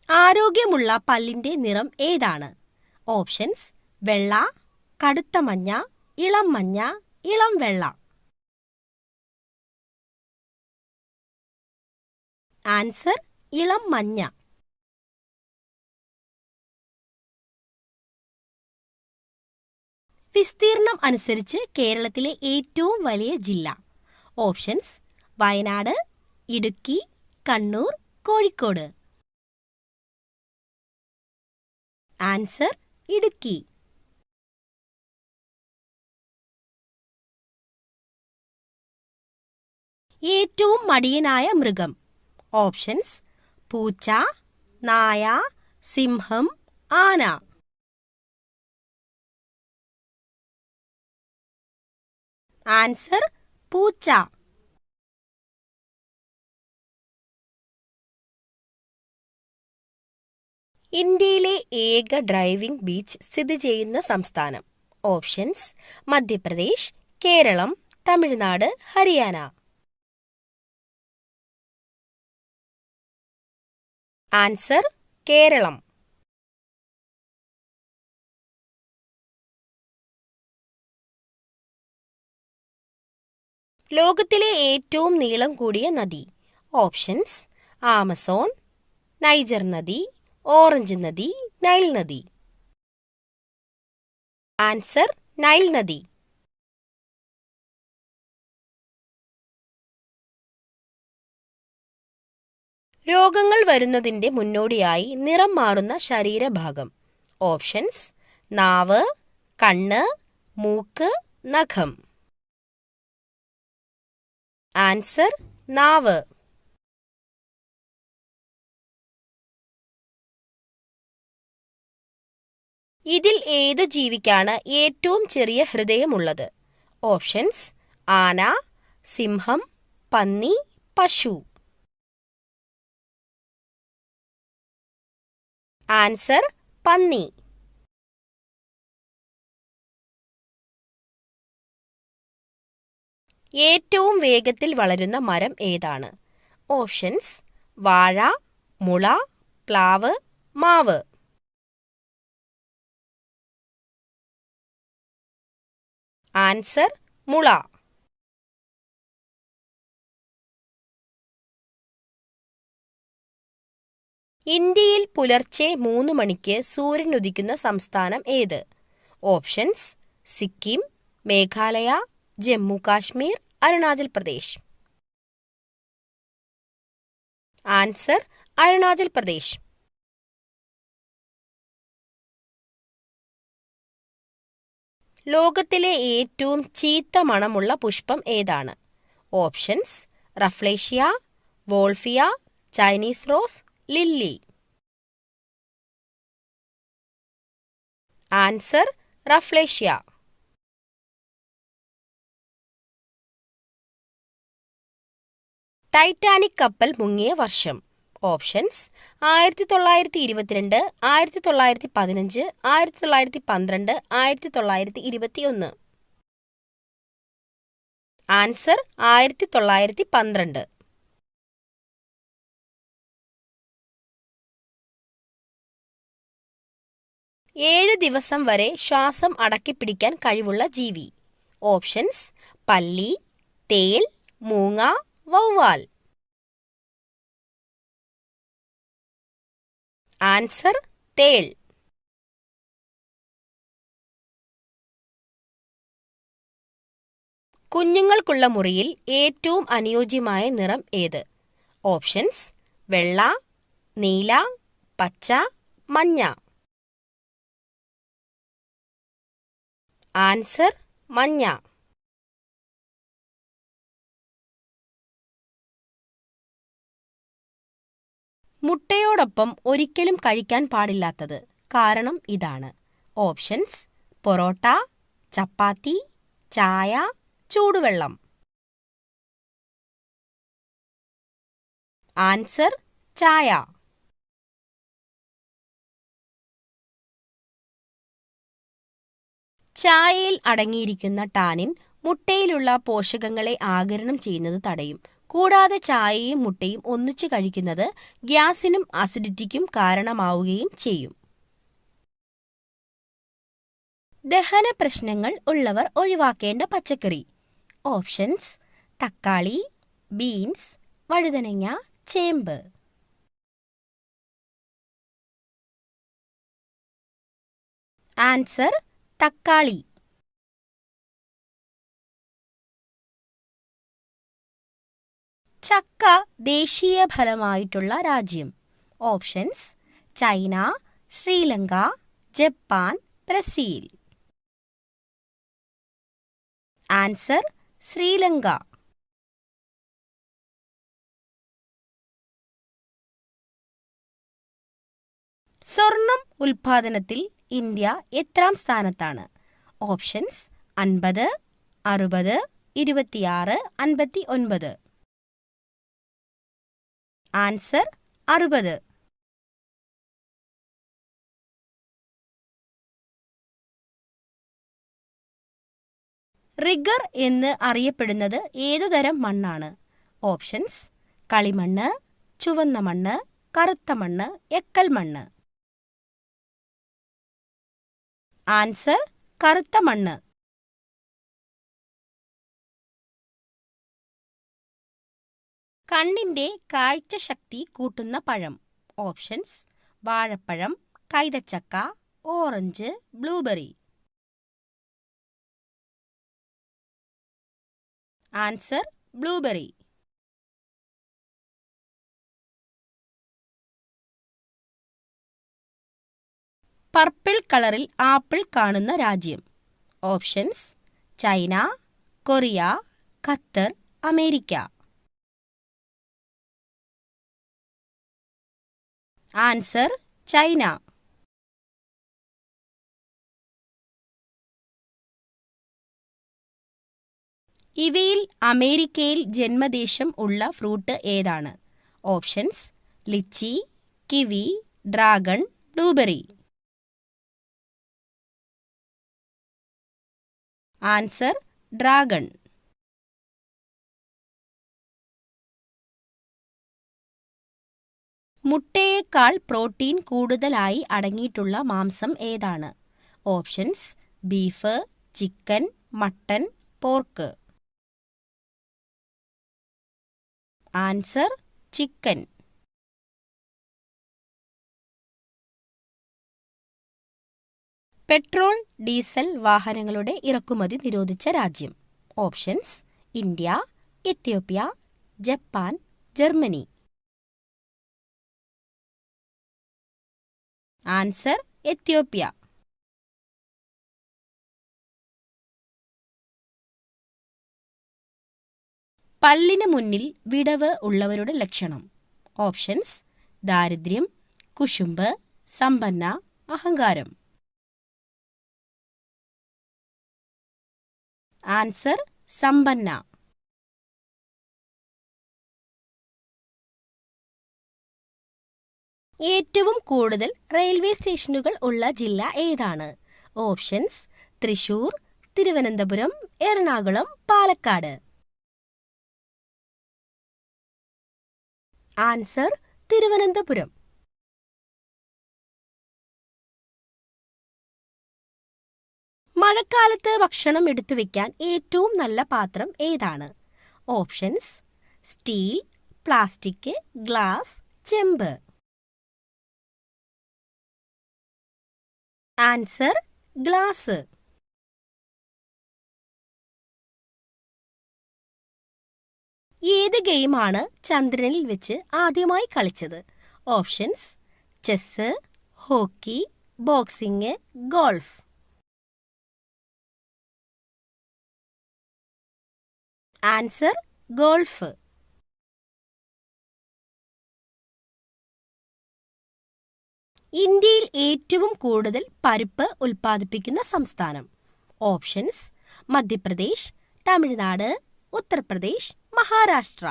ആരോഗ്യമുള്ള പല്ലിന്റെ നിറം ഏതാണ്? ഓപ്ഷൻസ്: വെള്ള, കടുത്ത മഞ്ഞ, ഇളം മഞ്ഞ, ഇളം വെള്ള. ആൻസർ: ഇളം മഞ്ഞ. വിസ്തീർണം അനുസരിച്ച് കേരളത്തിലെ ഏറ്റവും വലിയ ജില്ല. ഓപ്ഷൻസ്: വയനാട്, ഇടുക്കി, കണ്ണൂർ, കോഴിക്കോട്. ആൻസർ: ഇടുക്കി. ഏറ്റവും മടിയനായ മൃഗം. ഓപ്ഷൻസ്: പൂച്ച, നായ, സിംഹം, ആന. ആൻസർ: പൂച്ച. ഇന്ത്യയിലെ ഏക ഡ്രൈവിംഗ് ബീച്ച് സ്ഥിതി ചെയ്യുന്ന സംസ്ഥാനം. ഓപ്ഷൻസ്: മധ്യപ്രദേശ്, കേരളം, തമിഴ്നാട്, ഹരിയാന. ആൻസർ: കേരളം. ലോകത്തിലെ ഏറ്റവും നീളം കൂടിയ നദി. ഓപ്ഷൻസ്: ആമസോൺ, നൈജർ നദി, ഓറഞ്ച് നദി, നൈൽ നദി. ആൻസർ: നൈൽ നദി. രോഗങ്ങൾ വരുന്നതിന്റെ മുന്നോടിയായി നിറം മാറുന്ന ശരീരഭാഗം. ഓപ്ഷൻസ്: നാവ്, കണ്ണ്, മൂക്ക്, നഖം. ആൻസർ: നാവ്. ഇതിൽ ഏതു ജീവിക്കാണ് ഏറ്റവും ചെറിയ ഹൃദയമുള്ളത്? ഓപ്ഷൻസ്: ആന, സിംഹം, പന്നി, പശു. ആൻസർ: പന്നി. ഏറ്റവും വേഗത്തിൽ വളരുന്ന മരം ഏതാണ്? ഓപ്ഷൻസ്: വാഴ, മുള, പ്ലാവ്, മാവ്. ആൻസർ: മുള. ഇന്ത്യയിൽ പുലർച്ചെ 3 മണിക്ക് സൂര്യൻ ഉദിക്കുന്ന സംസ്ഥാനം ഏത്? ഓപ്ഷൻസ്: സിക്കിം, മേഘാലയ, ജമ്മു കാശ്മീർ, അരുണാചൽ പ്രദേശ്. ആൻസർ: അരുണാചൽ പ്രദേശ്. ലോകത്തിലെ ഏറ്റവും ചീത്ത മണമുള്ള പുഷ്പം ഏതാണ്? Options: rafflesia, wolffia, Chinese rose, lily. Answer: rafflesia. Titanic കപ്പൽ മുങ്ങിയ വർഷം. ഓപ്ഷൻസ്: 1922, 1915, 1912, 1921. ആൻസർ: 1912. ഏഴ് ദിവസം വരെ ശ്വാസം അടക്കിപ്പിടിക്കാൻ കഴിവുള്ള ജീവി. ഓപ്ഷൻസ്: പല്ലി, തേൾ, മൂങ്ങ, വവ്വാൽ. ആൻസർ: തേൾ. കുഞ്ഞുങ്ങൾക്കുള്ള മുറിയിൽ ഏറ്റവും അനുയോജ്യമായ നിറം ഏത്? ഓപ്ഷൻസ്: വെള്ള, നീല, പച്ച, മഞ്ഞ. ആൻസർ: മഞ്ഞ. മുട്ടയോടൊപ്പം ഒരിക്കലും കഴിക്കാൻ പാടില്ലാത്തത്. കാരണം ഇതാണ്. ഓപ്ഷൻസ്: പൊറോട്ട, ചപ്പാത്തി, ചായ, ചൂടുവെള്ളം. ആൻസർ: ചായ. ചായയിൽ അടങ്ങിയിരിക്കുന്ന ടാനിൻ മുട്ടയിലുള്ള പോഷകങ്ങളെ ആഗിരണം ചെയ്യുന്നത് തടയും. കൂടാതെ ചായയും മുട്ടയും ഒന്നിച്ചു കഴിക്കുന്നത് ഗ്യാസിനും അസിഡിറ്റിക്കും കാരണമാവുകയും ചെയ്യും. ദഹന പ്രശ്നങ്ങൾ ഉള്ളവർ ഒഴിവാക്കേണ്ട പച്ചക്കറി. ഓപ്ഷൻസ്: തക്കാളി, ബീൻസ്, വഴുതനങ്ങ, ചേമ്പ്. ആൻസർ: തക്കാളി. ചക്ക ദേശീയ ഫലമായിട്ടുള്ള രാജ്യം. Options: China, Sri Lanka, Japan, Brazil. Answer: Sri Lanka. സ്വർണം ഉൽപാദനത്തിൽ ഇന്ത്യ എത്രാം സ്ഥാനത്താണ്? ഓപ്ഷൻസ്: 50, 60, 26, 59. ആൻസർ: 60. റിഗർ എന്ന് അറിയപ്പെടുന്നത് ഏതുതരം മണ്ണാണ്? ഓപ്ഷൻസ്: കളിമണ്ണ്, ചുവന്ന മണ്ണ്, കറുത്ത മണ്ണ്, എക്കൽ മണ്ണ്. ആൻസർ: കറുത്ത മണ്ണ്. കണ്ണിന്റെ കാഴ്ചശക്തി കൂട്ടുന്ന പഴം. ഓപ്ഷൻസ്: വാഴപ്പഴം, കൈതച്ചക്ക, orange, blueberry. Answer: blueberry. Purple കളറിൽ ആപ്പിൾ കാണുന്ന രാജ്യം. Options: China, Korea, Qatar, America. Answer: China. ഇവയിൽ അമേരിക്കയിൽ ജന്മദേശം ഉള്ള ഫ്രൂട്ട് ഏതാണ്? Options: lychee, kiwi, dragon, blueberry. Answer: dragon. മുട്ടയേക്കാൾ പ്രോട്ടീൻ കൂടുതലായി അടങ്ങിയിട്ടുള്ള മാംസം ഏതാണ്? Options: beef, chicken, mutton, pork. Answer: chicken. Petrol, diesel വാഹനങ്ങളുടെ ഇറക്കുമതി നിരോധിച്ച രാജ്യം. Options: India, Ethiopia, Japan, Germany. Answer: Ethiopia. പല്ലിന് മുന്നിൽ വിടവ് ഉള്ളവരുടെ ലക്ഷണം. ഓപ്ഷൻസ്: ദാരിദ്ര്യം, കുശുമ്പ്, സമ്പന്ന, അഹങ്കാരം. ആൻസർ: സമ്പന്ന. ഏറ്റവും കൂടുതൽ റെയിൽവേ സ്റ്റേഷനുകൾ ഉള്ള ജില്ല ഏതാണ്? ഓപ്ഷൻസ്: തൃശൂർ, തിരുവനന്തപുരം, എറണാകുളം, പാലക്കാട്. ആൻസർ: തിരുവനന്തപുരം. മഴക്കാലത്ത് ഭക്ഷണം എടുത്തുവെക്കാൻ ഏറ്റവും നല്ല പാത്രം ഏതാണ്? ഓപ്ഷൻസ്: സ്റ്റീൽ, പ്ലാസ്റ്റിക്, ഗ്ലാസ്, ചെമ്പ്. Answer: glass. ഏത് ഗെയിമാണ് ചന്ദ്രനിൽ വെച്ച് ആദ്യമായി കളിച്ചത്? Options: chess, hockey, boxing, golf. Answer: golf. ഇന്ത്യയിൽ ഏറ്റവും കൂടുതൽ പരിപ്പ് ഉൽപ്പാദിപ്പിക്കുന്ന സംസ്ഥാനം. ഓപ്ഷൻസ്: മധ്യപ്രദേശ്, തമിഴ്നാട്, ഉത്തർപ്രദേശ്, മഹാരാഷ്ട്ര.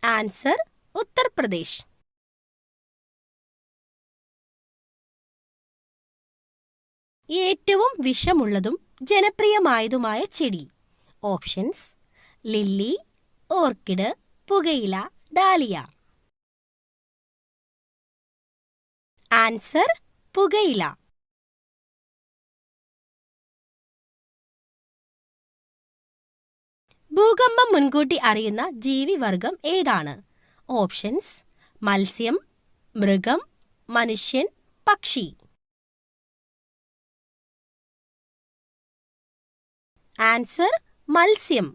ആൻസർ: ഉത്തർപ്രദേശ്. ഏറ്റവും വിഷമുള്ളതും ജനപ്രിയമായതുമായ ചെടി. ഓപ്ഷൻസ്: ലില്ലി, ഓർക്കിഡ്, പുകയില, ഡാലിയ. ആൻസർ പുകയില. ഭൂകമ്പം മുൻകൂട്ടി അറിയുന്ന ജീവിവർഗം ഏതാണ്? ഓപ്ഷൻസ്: മത്സ്യം, മൃഗം, മനുഷ്യൻ, പക്ഷി. ആൻസർ മത്സ്യം.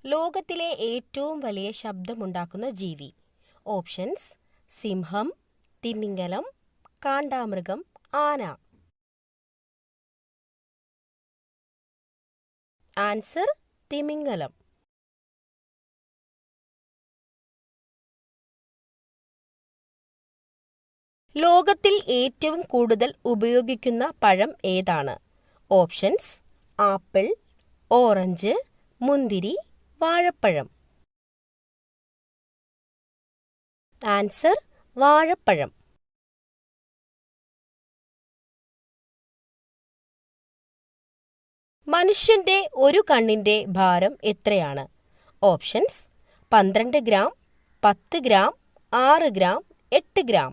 ലോകത്തിലെ ഏറ്റവും വലിയ ശബ്ദമുണ്ടാക്കുന്ന ജീവി. ഓപ്ഷൻസ്: സിംഹം, തിമിംഗലം, കാണ്ടാമൃഗം, ആന. ആൻസർ തിമിംഗലം. ലോകത്തിൽ ഏറ്റവും കൂടുതൽ ഉപയോഗിക്കുന്ന പഴം ഏതാണ്? ഓപ്ഷൻസ്: ആപ്പിൾ, ഓറഞ്ച്, മുന്തിരി, വാഴപ്പഴം. ആൻസർ വാഴപ്പഴം. മനുഷ്യന്റെ ഒരു കണ്ണിന്റെ ഭാരം എത്രയാണ്? Options: 12 gram, 10 gram, 6 gram, 8 gram.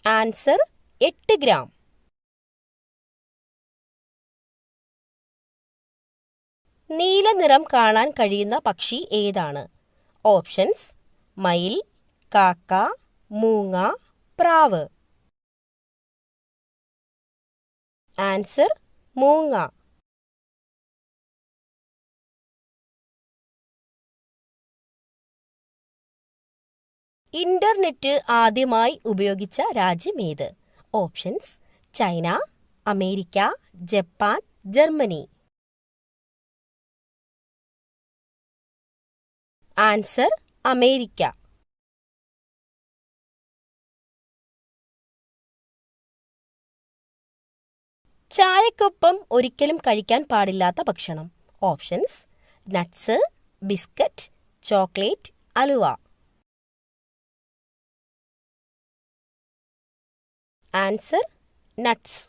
Answer 8 gram. നീല നിറം കാണാൻ കഴിയുന്ന പക്ഷി ഏതാണ്? ഓപ്ഷൻസ്: മയിൽ, കാക്ക, മൂങ്ങ, പ്രാവ്. ആൻസർ മൂങ്ങ. ഇന്റർനെറ്റ് ആദ്യമായി ഉപയോഗിച്ച രാജ്യം ഏത്? Options: China, America, Japan, Germany. Answer America. ചായക്കൊപ്പം ഒരിക്കലും കഴിക്കാൻ പാടില്ലാത്ത ഭക്ഷണം. Options: nuts, biscuit, chocolate, halwa. Answer nuts.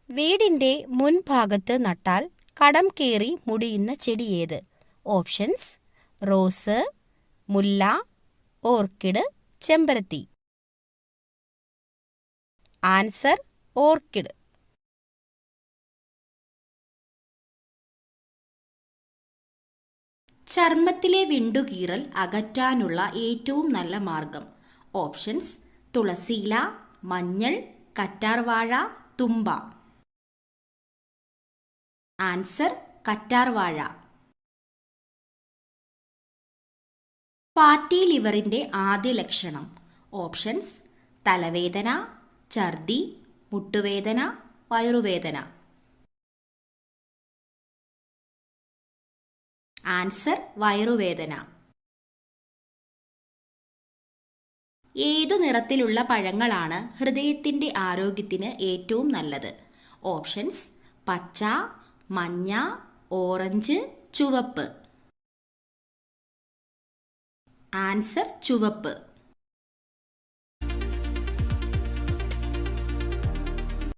വീടിന്റെ മുൻഭാഗത്ത് നട്ടാൽ കടം കയറി മുടിയുന്ന ചെടി ഏത്? ഓപ്ഷൻസ്: റോസ്, മുല്ല, ഓർക്കിഡ്, ചെമ്പരത്തി. Answer orchid. ചർമ്മത്തിലെ വിണ്ടുകീറൽ അകറ്റാനുള്ള ഏറ്റവും നല്ല മാർഗം. ഓപ്ഷൻസ്: തുളസിയില, മഞ്ഞൾ, കറ്റാർവാഴ, തുമ്പ. ആൻസർ കറ്റാർവാഴ. ഫാറ്റി ലിവറിന്റെ ആദ്യ ലക്ഷണം. ഓപ്ഷൻസ്: തലവേദന, ഛർദി, മുട്ടുവേദന, വയറുവേദന. ആൻസർ വയറുവേദന. ഏതു നിറത്തിലുള്ള പഴങ്ങളാണ് ഹൃദയത്തിന്റെ ആരോഗ്യത്തിന് ഏറ്റവും നല്ലത്? ഓപ്ഷൻസ്: പച്ച, മഞ്ഞ, ഓറഞ്ച്, ചുവപ്പ്. ആൻസർ ചുവപ്പ്.